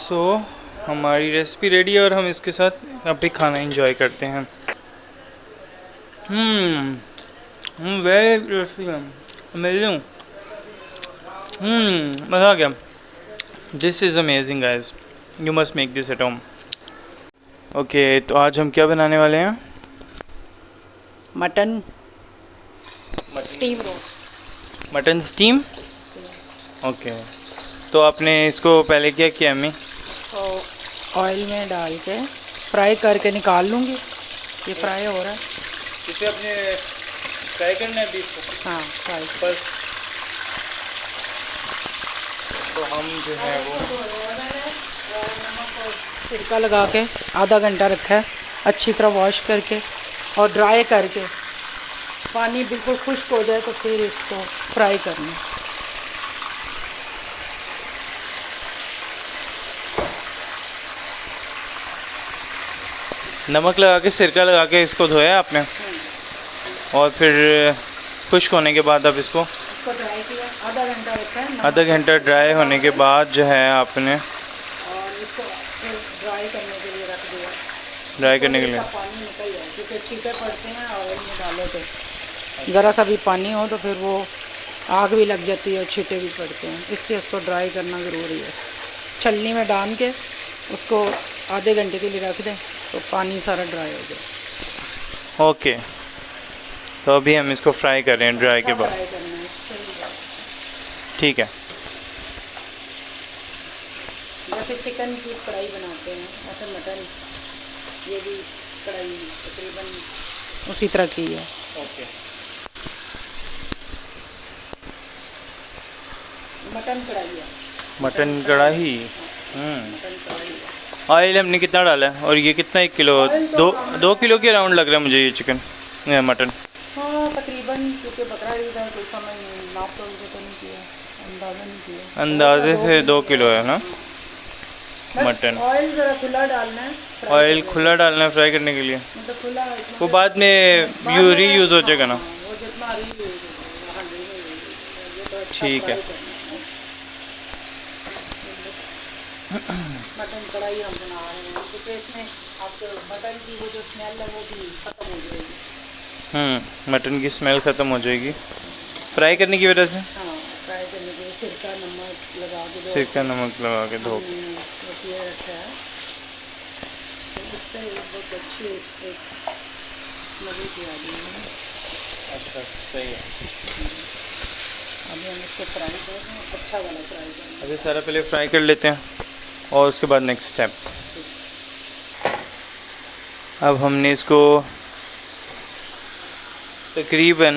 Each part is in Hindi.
सो हमारी रेसिपी रेडी है और हम इसके साथ अभी खाना एंजॉय करते हैं। Very amazing. मज़ा आ गया। This is amazing guys, you must make this at home. Okay, तो आज हम क्या बनाने वाले हैं? Mutton steam roast. Mutton steam. Okay, तो आपने इसको पहले क्या किया अम्मी? तो ऑयल में डाल के फ्राई करके निकाल लूँगी। ये फ्राई हो रहा है। इसे अपने फ्राई करना है बीफ को? हाँ, फ्राई बस। तो हम जो है वो सिरका लगा के आधा घंटा रखा है, अच्छी तरह वॉश करके और ड्राई करके पानी बिल्कुल खुश्क हो जाए तो फिर इसको फ्राई करना है। नमक लगा के सिरका लगा के इसको धोया आपने, और फिर खुश्क होने के बाद अब इसको ड्राई किया, आधा घंटा रखा है। आधा घंटा ड्राई होने के बाद जो है आपने और इसको फिर ड्राई करने के लिए रख दिया। ड्राई करने के लिए पानी निकल जाए क्योंकि छींटे पड़ते हैं ऑयल में डालो तो ज़रा सा भी पानी हो तो फिर वो आग भी लग जाती है और छींटे भी पड़ते हैं, इसलिए उसको ड्राई करना ज़रूरी है। छलनी में डाल के उसको आधे घंटे के लिए रख दें तो पानी सारा ड्राई हो जाए। ओके, तो अभी हम इसको फ्राई कर रहे हैं ड्राई के बाद। ठीक है। जैसे चिकन की कढ़ाई बनाते हैं ऐसे मटन ये भी कढ़ाई तकरीबन उसी तरह की है। ओके, मटन कढ़ाई है। मटन कढ़ाई। मटन कढ़ाई है। ऑयल हमने कितना डाला है और ये कितना? 1 किलो? दो किलो के अराउंड लग रहा है मुझे ये चिकन मटन। हाँ तकरीबन, क्योंकि बकरा ईद है कोई समय नाप तो नहीं किया, अंदाज़ा नहीं किया। अंदाजे से 2 किलो है ना मटन। ऑयल ज़रा खुला डालना है। ऑयल खुला डालना है फ्राई करने के लिए। मतलब खुला वो बाद में रीयूज हो जाएगा ना? वो जितना ठीक है। मटन कढ़ाई हम बना रहे हैं क्योंकि इसमें आपको मटन की वो जो स्मेल है वो भी ख़त्म हो जाएगी। मटन की स्मेल ख़त्म हो जाएगी फ्राई करने की वजह से। हाँ, फ्राई करने के लिए सिरका नमक लगा के सिरका नमक लगा के धो रखा है तो इससे बहुत अच्छी एक मज़े की आ गई है। अच्छा, सही है। अभी हम इसको फ्राई कर रहे हैं, अच्छा वाला फ्राई करेंगे। अभी सारा पहले फ्राई कर लेते हैं और उसके बाद नेक्स्ट स्टेप। अब हमने इसको तकरीबन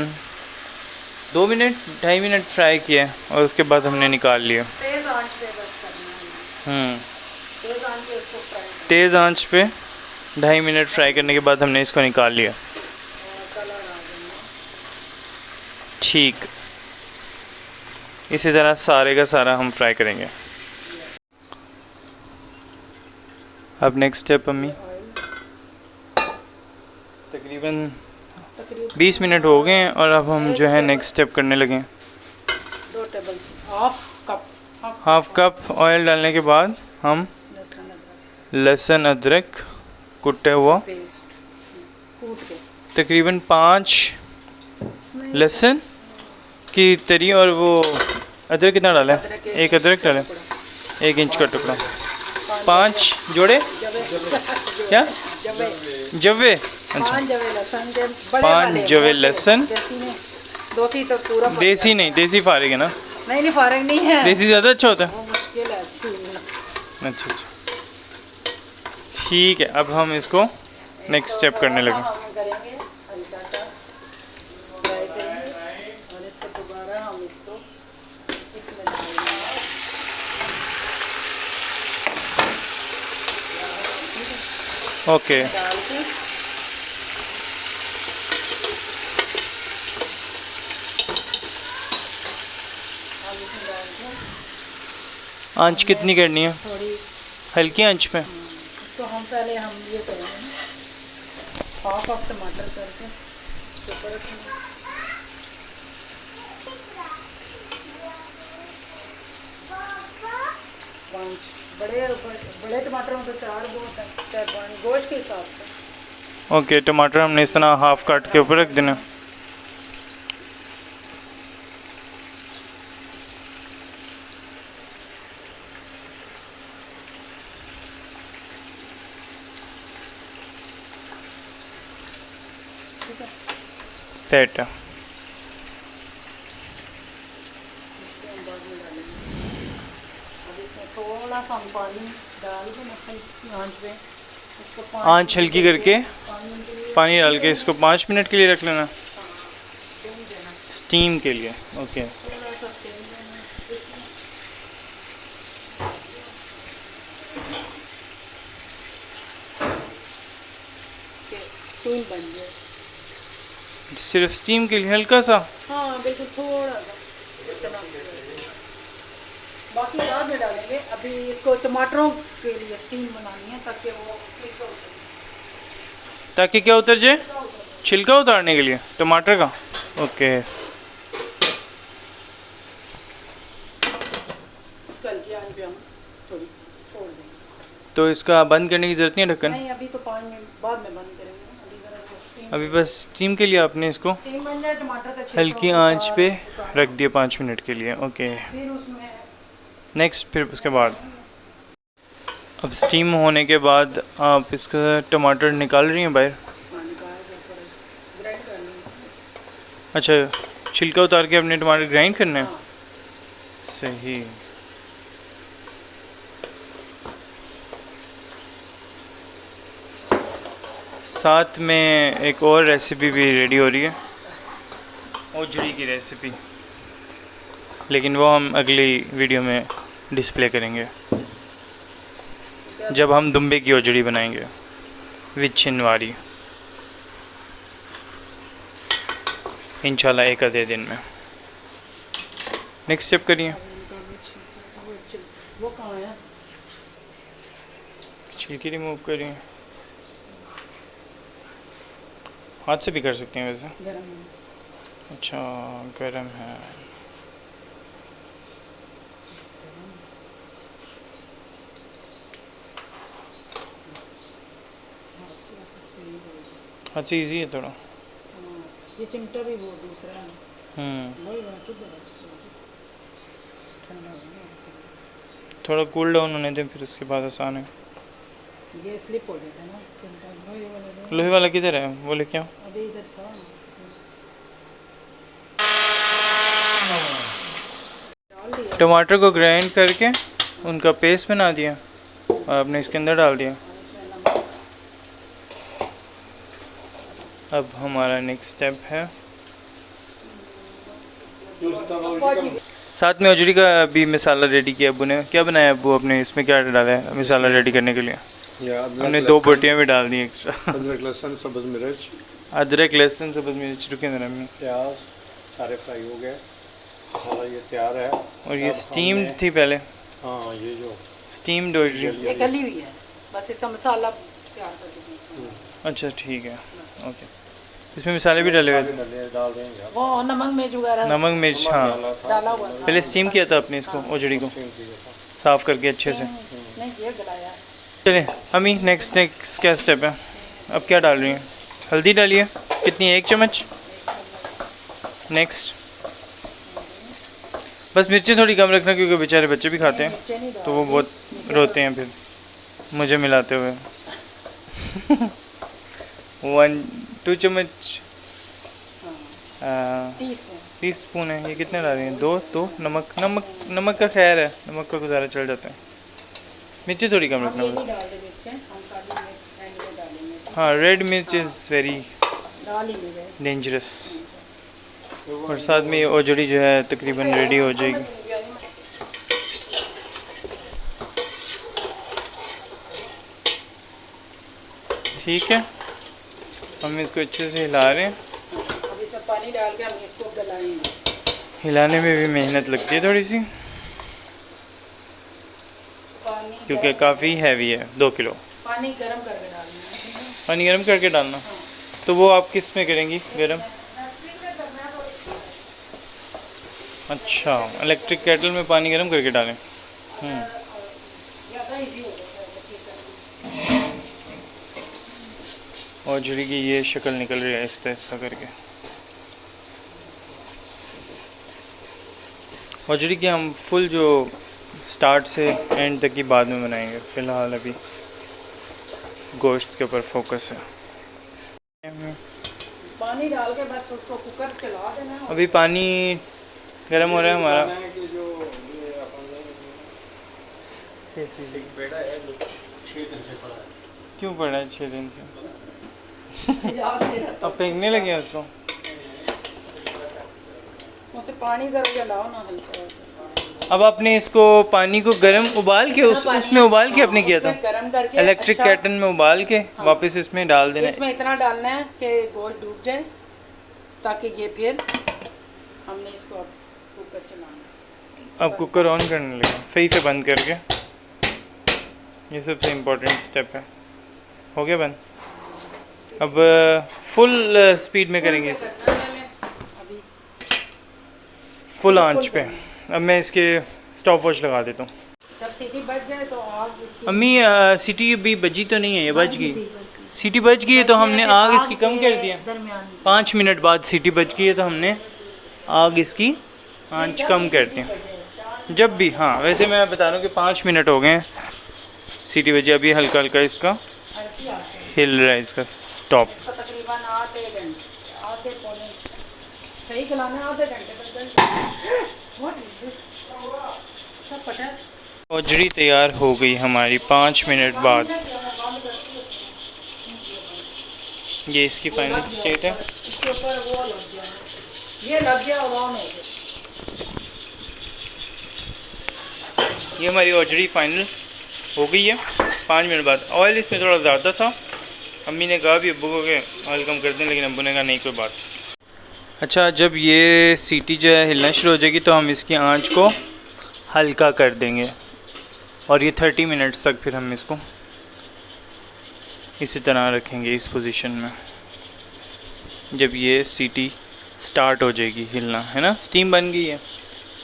2 मिनट 2.5 मिनट फ्राई किया और उसके बाद हमने निकाल लिया। तेज़ आंच पे बस करना है। तेज़ आंच पे इसको फ्राई करना है। तेज़ आंच पे 2.5 मिनट फ्राई करने के बाद हमने इसको निकाल लिया। कलर आ देना। ठीक, इसी तरह सारे का सारा हम फ्राई करेंगे। अब नेक्स्ट स्टेप अम्मी, तकरीबन 20 मिनट हो गए हैं और अब हम जो है नेक्स्ट स्टेप करने लगे। 2 टेबल हाफ कप ऑयल डालने के बाद हम लहसुन अदरक कुटा हुआ पेस्ट कूट के तकरीबन 5 लहसुन की तरी और वो अदरक कितना डाला है? 1 अदरक डाला, 1 इंच का टुकड़ा, 5 जोड़े क्या जवे? अच्छा, 5 जवे लहसुन। देसी नहीं, देसी फारिग है ना? नहीं फारिग नहीं है, देसी ज़्यादा अच्छा होता है। वो मुश्किल है अच्छी मिलना। अच्छा, ठीक है। अब हम इसको नेक्स्ट स्टेप करने लगे। करेंगे हल्का सा फ्राई करेंगे और इसको दोबारा हम इसको इसमें डालेंगे। ओके, डाल के आंच कितनी करनी है? थोड़ी हल्की आंच पे। तो हम पहले ये करेंगे हाफ टमाटर करके ऊपर रखेंगे। 5 बड़े बड़े टमाटरों तो 4 बहुत है, 4-5 गोश्त के हिसाब से। ओके, टमाटर हमने इस तरह हाफ काट के ऊपर रख देना। सेट है। थोड़ा सा पानी डाल के हल्की आंच पे इसको आंच हल्की करके पानी डाल के इसको 5 मिनट के लिए रख लेना, स्टीम के लिए। ओके, थोड़ा सा स्टीम देना, स्टीम बन जाए। सिर्फ स्टीम के लिए हल्का सा। हाँ बिल्कुल, थोड़ा सा इतना। बाकी बाद में डालेंगे, अभी इसको टमाटरों के लिए स्टीम बनानी है ताकि वो ताकि क्या उतर जाए? छिलका उतारने के लिए टमाटर का। ओके, हल्की आंच पे हम थोड़ी छोड़ देंगे। तो इसका बंद करने की जरूरत नहीं है ढक्कन? नहीं, अभी तो 5 मिनट बाद में बंद करेंगे। अभी जरा स्टीम, अभी बस स्टीम के लिए आपने इसको स्टीम बन जाए, टमाटर का छिलका हल्की आंच पे रख दिया 5 मिनट के लिए। ओके, फिर उसमें नेक्स्ट, फिर उसके बाद अब स्टीम होने के बाद आप इसका टमाटर निकाल रही हैं बाहर? पानी निकाल के थोड़ा ग्राइंड कर लेंगे। अच्छा, छिलका उतार के अपने टमाटर ग्राइंड करने हैं? हाँ। सही। साथ में एक और रेसिपी भी रेडी हो रही है, ओजड़ी की रेसिपी, लेकिन वो हम अगली वीडियो में डिस्प्ले करेंगे जब हम दुम्बे की ओजड़ी बनाएंगे विद छिनवारी, इंशाल्लाह एक आधे दिन में। नेक्स्ट स्टेप करिए। वो कहाँ है? छिलकी रिमूव करिए। हाथ से भी कर सकते हैं वैसे। गरम है। अच्छा, गरम है। हाथ से इजी है थोड़ा। हाँ, ये चिमटा भी वो दूसरा है। वही है, किधर है? ठंडा हो गया। थोड़ा कूल डाउन होने दें, फिर उसके बाद आसान है। ये स्लिप हो जाता है ना चिमटा, लोहे वाला जो है। लोहे वाला किधर है, वो लेके आओ। अभी इधर था। डाल दिया। टमाटर को ग्राइंड करके उनका पेस्ट बना दिया और आपने इसके अंदर डाल दिया। अब हमारा नेक्स्ट स्टेप है, साथ में ओजड़ी का भी मसाला रेडी किया अब्बू ने। क्या बनाया अब्बू आपने, इसमें क्या डाला है मसाला रेडी करने के लिए? हमने 2 बोटियाँ भी डाल दी एक्स्ट्रा। अदरक लहसुन सब्ज़ मिर्च, अदरक लहसुन सब्ज़ मिर्च, रुके अंदर में प्याज सारे फ्राई हो गए। मसाला ये तैयार है। और ये अब स्टीम हमने- थी पहले, हाँ, ये जो स्टीम्ड ओजड़ी। ये गली हुई है, बस इसका मसाला तैयार कर दीजिए। अच्छा ठीक है, ओके। इसमें मसाले भी डाले हुए थे, डाल देंगे आप। वो नमक मिर्च वगैरह नमक मिर्च। हाँ, डाला हुआ था। पहले स्टीम किया था आपने इसको, ओजड़ी को साफ़ करके अच्छे से। नहीं, ये गलाया। चलिए अम्मी, नेक्स्ट क्या स्टेप है? अब क्या डाल रही हैं? हल्दी डालिए। कितनी, 1 चम्मच? नेक्स्ट, बस मिर्ची थोड़ी कम रखना क्योंकि बेचारे बच्चे भी खाते हैं तो वो बहुत रोते हैं फिर मुझे मिलाते हुए। 1-2 चम्मच टी स्पून है। ये कितने डाल रही हैं? 2 नमक का खैर है, नमक का गुजारा चल जाता है। मिर्ची थोड़ी कम रखना बस। हाँ, रेड मिर्च इज़ वेरी डेंजरस। और साथ में ये ओजड़ी जो है तकरीबन रेडी हो जाएगी। ठीक है, हम इसको अच्छे से हिला रहे हैं। अब इसमें पानी डाल के हम इसको गलाएंगे। हिलाने में भी मेहनत लगती है थोड़ी सी पानी क्योंकि काफ़ी हैवी है, 2 किलो। पानी गरम करके डालना है। पानी गर्म करके डालना। तो वो आप किस में करेंगी गर्म? अच्छा, इलेक्ट्रिक केटल में पानी गर्म करके डालें। और जुड़ी की ये शक्ल निकल रही है आहिस्ता आहिस्ता करके। और जुड़ी की हम फुल जो स्टार्ट से एंड तक की बाद में बनाएंगे, फ़िलहाल अभी गोश्त के ऊपर फोकस है। पानी डाल के बस उसको कुकर चला देना। अभी पानी गर्म हो रहा है हमारा। क्यों पड़ा है 6 दिन से? अब फेंकने लगे हैं उसको। उसे पानी जरा जलाओ ना हल्का सा। अब आपने इसको पानी को गर्म उबाल के उसमें उबाल के आपने किया था गर्म करके इलेक्ट्रिक केटल में उबाल के वापस इसमें डाल देना है। इसमें इतना डालना है कि गोश्त डूब जाए, ताकि ये फिर हमने इसको अब कुकर चलाना। अब कुकर ऑन करने लगा सही से बंद करके, ये सबसे इम्पोर्टेंट स्टेप है। हो गया बंद। अब फुल स्पीड में करेंगे इसको, फुल आंच पे। अब मैं इसके स्टॉप वॉच लगा देता हूँ। जब सीटी बज जाए तो आग इसकी अम्मी सीटी अभी बजी तो नहीं है, ये बज गई। सीटी बज गई है तो हमने आग इसकी कम कर दिया। 5 मिनट बाद सीटी बज गई है तो हमने आग इसकी आंच कम कर दी। जब भी, हाँ वैसे मैं बता रहा हूँ कि 5 मिनट हो गए हैं सीटी बजी। अभी हल्का हल्का इसका हिल रहा है इसका स्टॉप। तकरीबन आधे पौने सही गलाना, आधे घंटे औजरी तैयार हो गई हमारी 5 मिनट बाद। ये इसकी फाइनल स्टेट है। इसके ऊपर वो लग गया, ये लग गया और ऑन हो गया। ये हमारी औजरी फाइनल हो गई है 5 मिनट बाद। ऑयल इसमें थोड़ा ज़्यादा था, अम्मी ने कहा भी अब्बू को कि ऑयल कम कर दें, लेकिन अब्बू ने कहा नहीं कोई बात। अच्छा, जब ये सीटी जो है हिलना शुरू हो जाएगी तो हम इसकी आंच को हल्का कर देंगे और ये 30 मिनट्स तक फिर हम इसको इसी तरह रखेंगे इस पोजीशन में। जब ये सीटी स्टार्ट हो जाएगी हिलना, है ना, स्टीम बन गई है,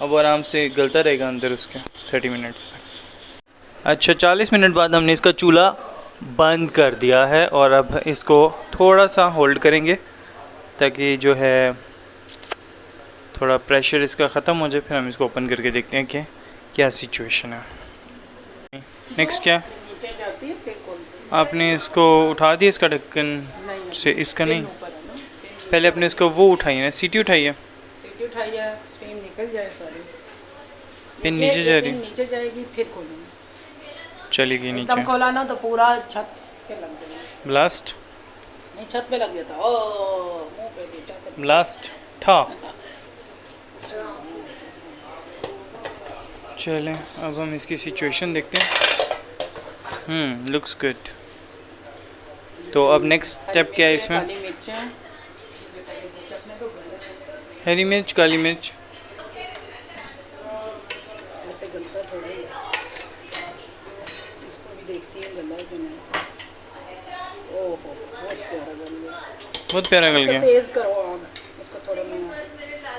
अब आराम से गलता रहेगा अंदर उसके 30 मिनट्स तक। अच्छा, 40 मिनट बाद हमने इसका चूल्हा बंद कर दिया है और अब इसको थोड़ा सा होल्ड करेंगे ताकि जो है थोड़ा प्रेशर इसका ख़त्म हो जाए। फिर हम इसको ओपन करके देखते हैं कि क्या सिचुएशन है। नेक्स्ट क्या आपने इसको उठा दिया इसका ढक्कन से? इसका नहीं, पहले अपने इसको वो उठाई है ना, सीटी उठाई है, सीटी उठाई है, स्टीम निकल जाए सारी, फिर नीचे जा रही, नीचे जाएगी, फिर खोलेंगे, चलेगी नीचे। एकदम खोला ना तो पूरा छत पे लग जाएगा। ब्लास्ट नहीं, छत पे लग जाता। ओ मुंह पे भी छत पे। ब्लास्ट था। चलें अब हम इसकी सिचुएशन देखते हैं। Looks good. तो अब नेक्स्ट स्टेप क्या है इसमें? काली मिर्चें, हरी मिर्च, काली मिर्च। ऐसे गलता थोड़ा ही है, इसको भी देखती हूँ गला कि नहीं। ओहो, बहुत प्यारा गल गया, बहुत प्यारा गल गया। तेज़ करो आग, इसको थोड़ा मैं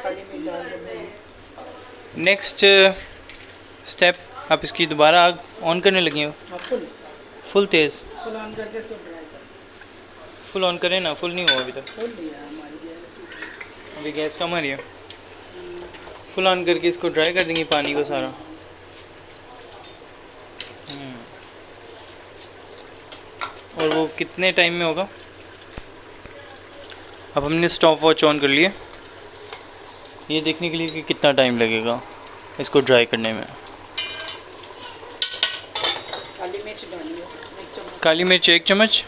काली मिर्च डाल दूँ। नेक्स्ट स्टेप, आप इसकी दोबारा आग ऑन करने लगी हो? फुल तेज़, फुल ऑन करके इसको ड्राई कर। फुल ऑन करें ना, फुल नहीं हुआ अभी तक, फुल लिया हमारी गैस, अभी गैस कम आ रही है। फुल ऑन करके इसको ड्राई कर देंगे पानी को सारा। और वो कितने टाइम में होगा? अब हमने स्टॉप वॉच ऑन कर लिया ये देखने के लिए कि कितना टाइम लगेगा इसको ड्राई करने में। काली मिर्च डालिए 1 चम्मच, काली मिर्च 1 चम्मच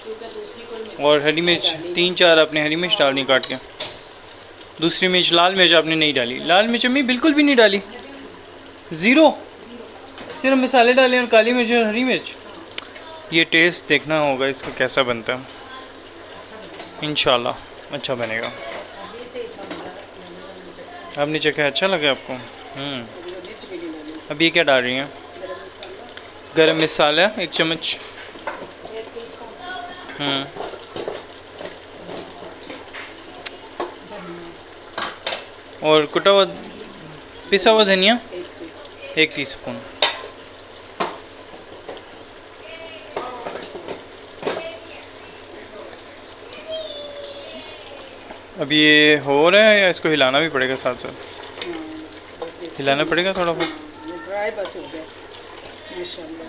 क्योंकि दूसरी कोई मिर्च और हरी मिर्च 3-4 आपने हरी मिर्च डालनी काट के। दूसरी मिर्च, लाल मिर्च आपने नहीं डाली? लाल मिर्च अम्मी बिल्कुल भी नहीं डाली, ज़ीरो, सिर्फ मसाले डाले और काली मिर्च और हरी मिर्च। ये टेस्ट देखना होगा इसका कैसा बनता है, इंशाल्लाह अच्छा बनेगा। आपने चखा, अच्छा लगा आपको? अब ये क्या डाल रही हैं? गरम मसाला 1 चम्मच। और कुटा हुआ पिसा हुआ धनिया 1 टीस्पून। अब ये हो रहा है या इसको हिलाना भी पड़ेगा साथ साथ? हिलाना पड़ेगा थोड़ा बहुत। ड्राई बस हो गया माशाल्लाह।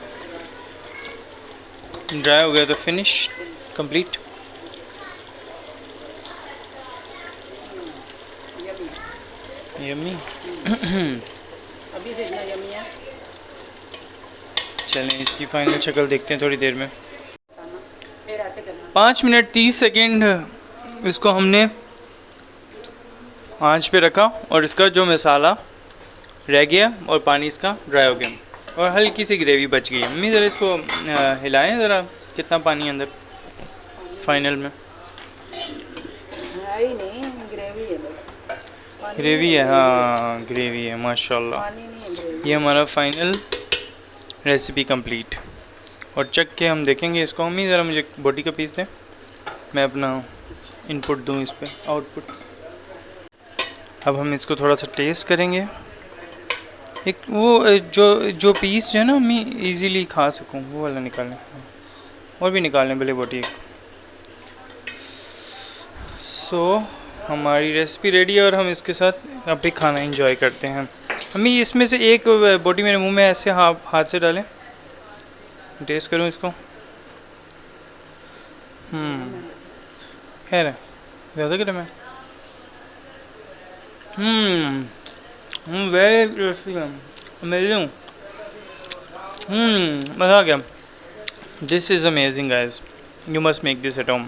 ड्राई हो गया तो फिनिश कंप्लीट। Yummy yummy. अभी देखना यम्मी है। चलें इसकी फाइनल शक्ल देखते हैं थोड़ी देर में। फिर ऐसे करना 5 मिनट 30 सेकेंड इसको हमने आंच पे रखा और इसका जो मसाला रह गया और पानी इसका ड्राई हो गया और हल्की सी ग्रेवी बच गई। मम्मी ज़रा इसको हिलाएं ज़रा, कितना पानी है अंदर फाइनल में? है ही नहीं, ग्रेवी है बस। ग्रेवी है, हाँ ग्रेवी है माशाल्लाह। पानी नहीं है, ग्रेवी। ये हमारा फाइनल रेसिपी कंप्लीट। और चख के हम देखेंगे इसको। मम्मी ज़रा मुझे बोटी का पीस दें, मैं अपना इनपुट दूँ इस पर, आउटपुट। अब हम इसको थोड़ा सा टेस्ट करेंगे। एक वो जो पीस जो है ना मम्मी इजीली खा सकूँ वो वाला निकालें, और भी निकालें भले बोटी एक। सो हमारी रेसिपी रेडी है और हम इसके साथ अभी खाना एंजॉय करते हैं। मम्मी इसमें से एक बोटी मेरे मुंह में ऐसे हाथ से डालें, टेस्ट करूँ इसको। खैर है ज़्यादा कर मैं वेरी टेस्टी है, अमेजिंग। मज़ा आ गया। This is amazing guys, you must make this at home.